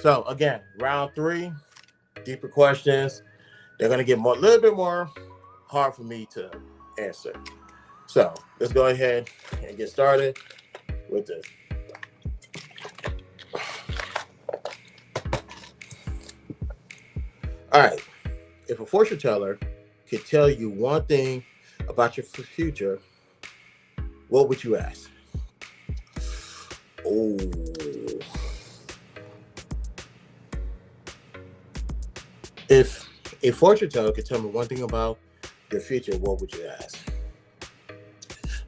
So again, round three, deeper questions. They're gonna get a little bit more hard for me to answer. So let's go ahead and get started with this. All right. If a fortune teller could tell you one thing about your future, what would you ask? Oh, if a fortune teller could tell me one thing about your future, what would you ask?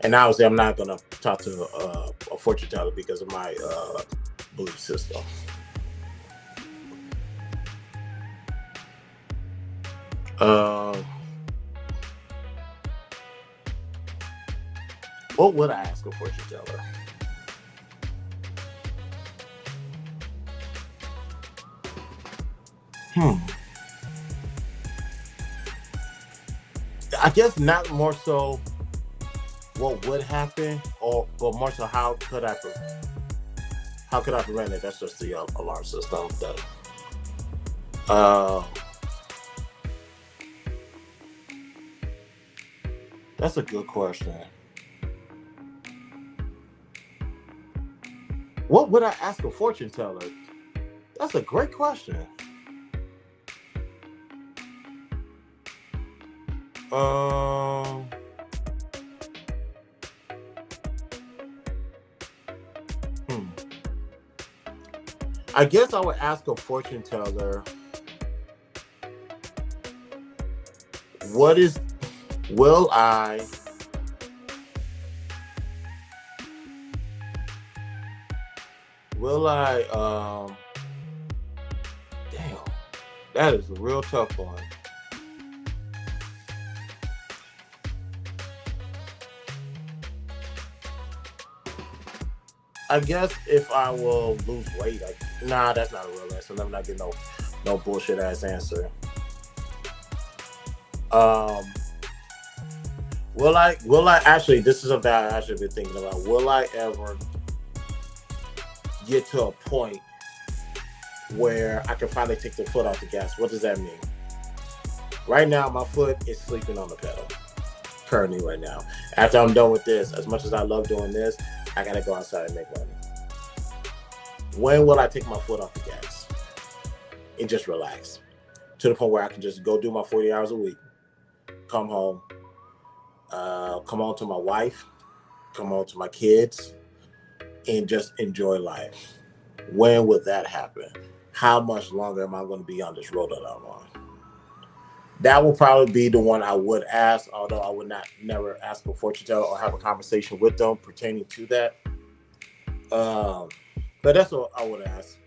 And obviously, I'm not gonna talk to a fortune teller because of my belief system. Um, what would I ask a fortune teller? Hmm. I guess not more so what would happen, or but more so how could I prevent it? That's just the alarm system. Uh, that's a good question. What would I ask a fortune teller? That's a great question. Um, hmm. I guess I would ask a fortune teller, what is, will I, damn, that is a real tough one. I guess if I will lose weight, nah, that's not a real answer. Let me not get no bullshit ass answer. Um, will I actually? This is something I actually been thinking about. Will I ever get to a point where I can finally take the foot off the gas? What does that mean? Right now, my foot is sleeping on the pedal. Currently, right now, after I'm done with this, as much as I love doing this, I gotta go outside and make money. When will I take my foot off the gas and just relax to the point where I can just go do my 40 hours a week, come home, come home to my wife, come home to my kids, and just enjoy life? When would that happen? How much longer am I going to be on this road that I'm on? That will probably be the one I would ask, although I would never ask a fortune teller or have a conversation with them pertaining to that. Um, but that's what I would ask.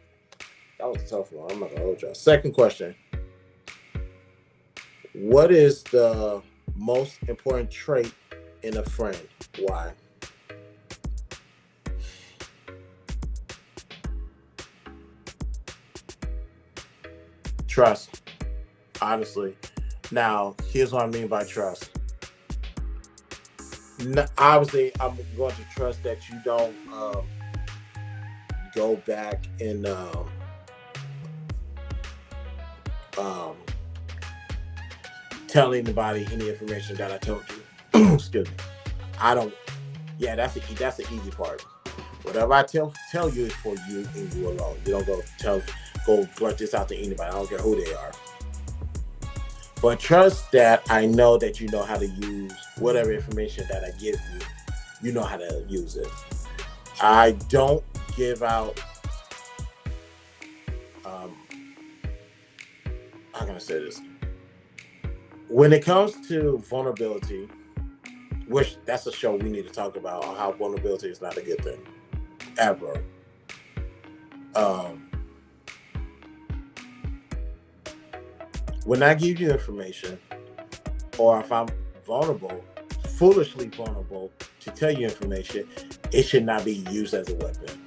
That was a tough one. I'm not gonna hold y'all. Second question: what is the most important trait in a friend? Why? Trust. Honestly. Now, here's what I mean by trust. Obviously, I'm going to trust that you don't go back and um, tell anybody any information that I told you. Excuse me. I don't. Yeah, that's the easy part. Whatever I tell you is for you and you alone. You don't go blurt this out to anybody. I don't care who they are. But trust that I know that you know how to use whatever information that I give you. You know how to use it. I don't give out. Um, how can I say this? When it comes to vulnerability, which that's a show we need to talk about on how vulnerability is not a good thing ever. Um, when I give you information, or if I'm vulnerable, foolishly vulnerable to tell you information, it should not be used as a weapon.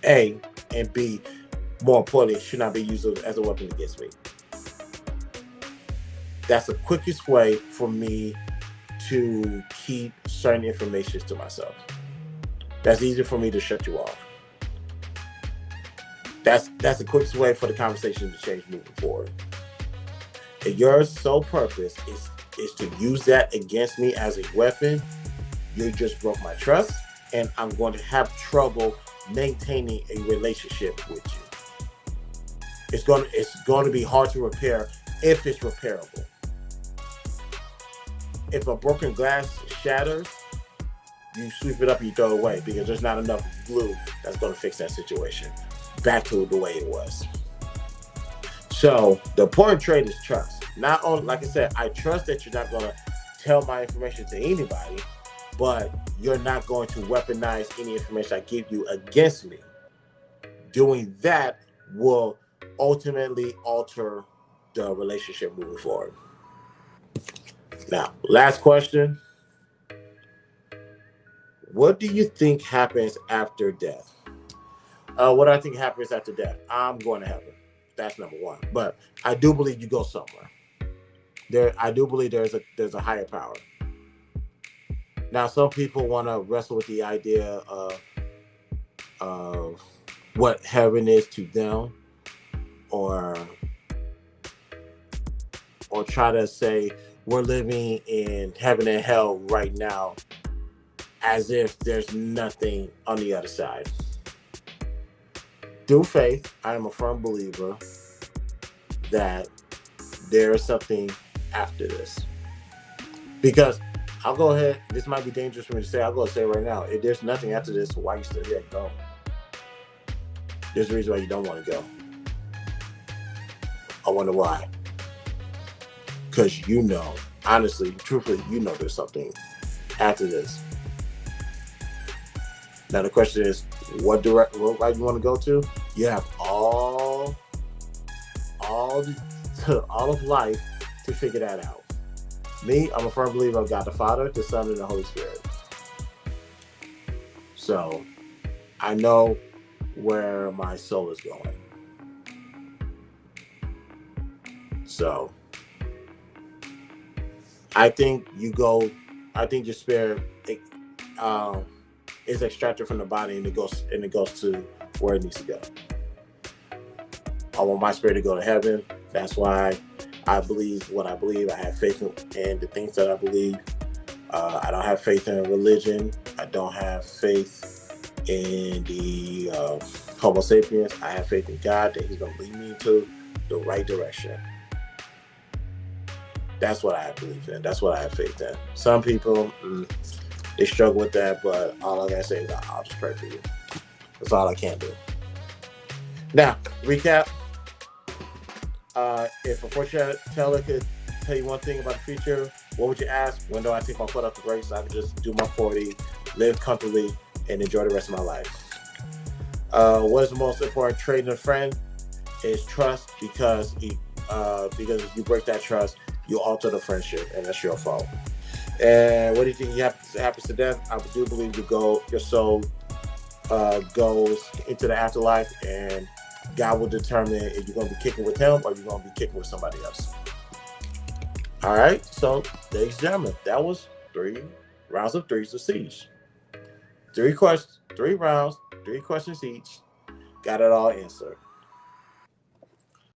A, and B, more importantly, it should not be used as a weapon against me. That's the quickest way for me to keep certain information to myself. That's easy for me to shut you off. That's the quickest way for the conversation to change moving forward. If your sole purpose is to use that against me as a weapon, you just broke my trust, and I'm going to have trouble maintaining a relationship with you. It's going to be hard to repair if it's repairable. If a broken glass shatters, you sweep it up and you throw it away because there's not enough glue that's going to fix that situation back to the way it was. So the important trait is trust. Not only, like I said, I trust that you're not going to tell my information to anybody, but you're not going to weaponize any information I give you against me. Doing that will ultimately alter the relationship moving forward. Now, last question. What do you think happens after death? What do I think happens after death? I'm going to heaven. That's number one. But I do believe you go somewhere. I do believe there's a higher power. Now, some people want to wrestle with the idea of what heaven is to them, or try to say we're living in heaven and hell right now, as if there's nothing on the other side. Through faith, I am a firm believer that there is something after this. Because I'll go ahead, this might be dangerous for me to say, I'll go and say right now, if there's nothing after this, why are you still here? Go. There's a reason why you don't want to go. I wonder why. Because honestly, truthfully, there's something after this. Now the question is, what route you want to go to? You have all of life to figure that out. Me, I'm a firm believer of God the Father, the Son, and the Holy Spirit. So I know where my soul is going. So I think your spirit is extracted from the body, and it goes to where it needs to go. I want my spirit to go to heaven. That's why I believe what I believe. I have faith in the things that I believe. I don't have faith in religion. I don't have faith in the Homo sapiens. I have faith in God that He's going to lead me into the right direction. That's what I believe in. That's what I have faith in. Some people, they struggle with that, but all I gotta say is I'll just pray for you. That's all I can do. Now, recap. If a fortune teller could tell you one thing about the future, what would you ask? When do I take my foot off the brakes so I can just do my 40, live comfortably, and enjoy the rest of my life? What is the most important trait in a friend? Is trust, because if you break that trust, you alter the friendship, and that's your fault. And what do you think happens to death? I do believe your soul goes into the afterlife, and God will determine if you're going to be kicking with Him or you're going to be kicking with somebody else. All right, so ladies and gentlemen, that was 3 rounds of 3's of CeeJ. 3 rounds, 3 questions each. Got it all answered.